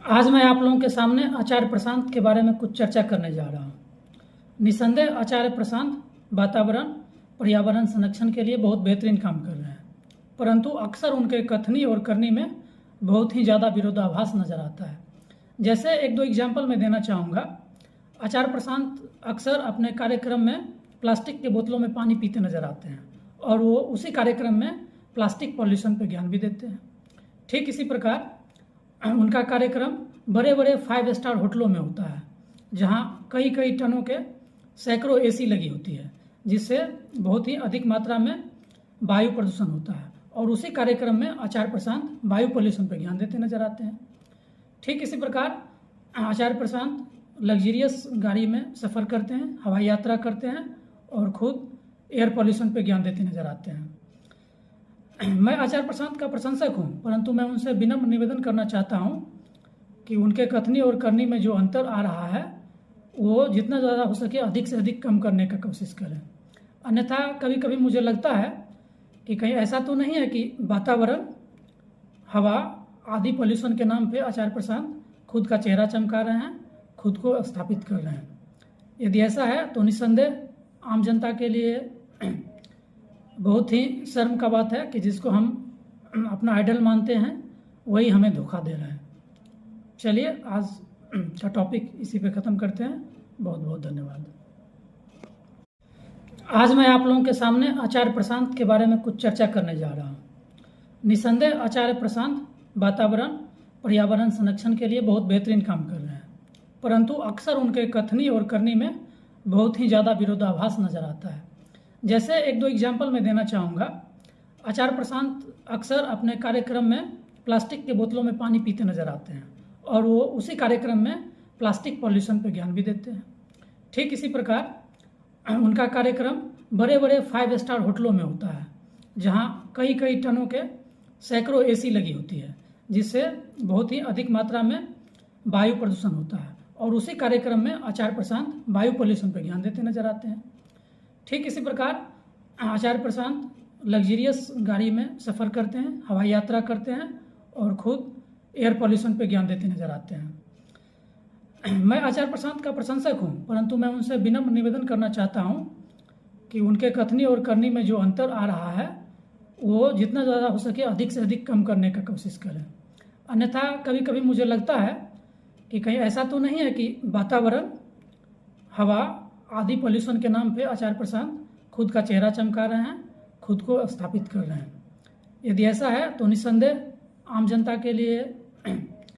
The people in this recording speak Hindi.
आज मैं आप लोगों के सामने आचार्य प्रशांत के बारे में कुछ चर्चा करने जा रहा हूँ। निसंदेह आचार्य प्रशांत वातावरण पर्यावरण संरक्षण के लिए बहुत बेहतरीन काम कर रहे हैं, परंतु अक्सर उनके कथनी और करनी में बहुत ही ज़्यादा विरोधाभास नज़र आता है। जैसे एक दो एग्जाम्पल मैं देना चाहूँगा। आचार्य प्रशांत अक्सर अपने कार्यक्रम में प्लास्टिक के बोतलों में पानी पीते नज़र आते हैं और वो उसी कार्यक्रम में प्लास्टिक पॉल्यूशन पर ज्ञान भी देते हैं। ठीक इसी प्रकार उनका कार्यक्रम बड़े बड़े 5 स्टार होटलों में होता है, जहां कई कई टनों के सैकड़ों एसी लगी होती है, जिससे बहुत ही अधिक मात्रा में वायु प्रदूषण होता है। और उसी कार्यक्रम में आचार्य प्रशांत वायु पॉल्यूशन पर ज्ञान देते नजर आते हैं। ठीक इसी प्रकार आचार्य प्रशांत लग्जरियस गाड़ी में सफ़र करते हैं, हवाई यात्रा करते हैं और खुद एयर पॉल्यूशन पर ज्ञान देते नजर आते हैं। मैं आचार्य प्रशांत का प्रशंसक हूं, परंतु मैं उनसे विनम्र निवेदन करना चाहता हूं कि उनके कथनी और करनी में जो अंतर आ रहा है वो जितना ज़्यादा हो सके अधिक से अधिक कम करने का कोशिश करें। अन्यथा कभी कभी मुझे लगता है कि कहीं ऐसा तो नहीं है कि वातावरण, हवा आदि पॉल्यूशन के नाम पे आचार्य प्रशांत खुद का चेहरा चमका रहे हैं, खुद को स्थापित कर रहे हैं। यदि ऐसा है तो निस्संदेह आम जनता के लिए बहुत ही शर्म का बात है कि जिसको हम अपना आइडल मानते हैं वही हमें धोखा दे रहे हैं। चलिए आज का टॉपिक इसी पे ख़त्म करते हैं। बहुत बहुत धन्यवाद। आज मैं आप लोगों के सामने आचार्य प्रशांत के बारे में कुछ चर्चा करने जा रहा हूँ। निसंदेह आचार्य प्रशांत वातावरण पर्यावरण संरक्षण के लिए बहुत बेहतरीन काम कर रहे हैं, परंतु अक्सर उनके कथनी और करनी में बहुत ही ज़्यादा विरोधाभास नज़र आता है। जैसे एक दो एग्जाम्पल मैं देना चाहूँगा। आचार्य प्रशांत अक्सर अपने कार्यक्रम में प्लास्टिक के बोतलों में पानी पीते नज़र आते हैं और वो उसी कार्यक्रम में प्लास्टिक पॉल्यूशन पर ज्ञान भी देते हैं। ठीक इसी प्रकार उनका कार्यक्रम बड़े बड़े 5 स्टार होटलों में होता है, जहाँ कई कई टनों के सैकड़ों एसी लगी होती है, जिससे बहुत ही अधिक मात्रा में वायु प्रदूषण होता है। और उसी कार्यक्रम में आचार्य प्रशांत वायु पॉल्यूशन पर ज्ञान देते नजर आते हैं। ठीक इसी प्रकार आचार्य प्रशांत लग्जरियस गाड़ी में सफ़र करते हैं, हवाई यात्रा करते हैं और खुद एयर पॉल्यूशन पर ज्ञान देते नजर आते हैं। मैं आचार्य प्रशांत का प्रशंसक हूं, परंतु मैं उनसे विनम्र निवेदन करना चाहता हूं कि उनके कथनी और करनी में जो अंतर आ रहा है वो जितना ज़्यादा हो सके अधिक से अधिक कम करने का कोशिश करें। अन्यथा कभी कभी मुझे लगता है कि कहीं ऐसा तो नहीं है कि वातावरण, हवा आदि पॉल्यूशन के नाम पे आचार्य प्रशांत खुद का चेहरा चमका रहे हैं, खुद को स्थापित कर रहे हैं। यदि ऐसा है तो निस्संदेह आम जनता के लिए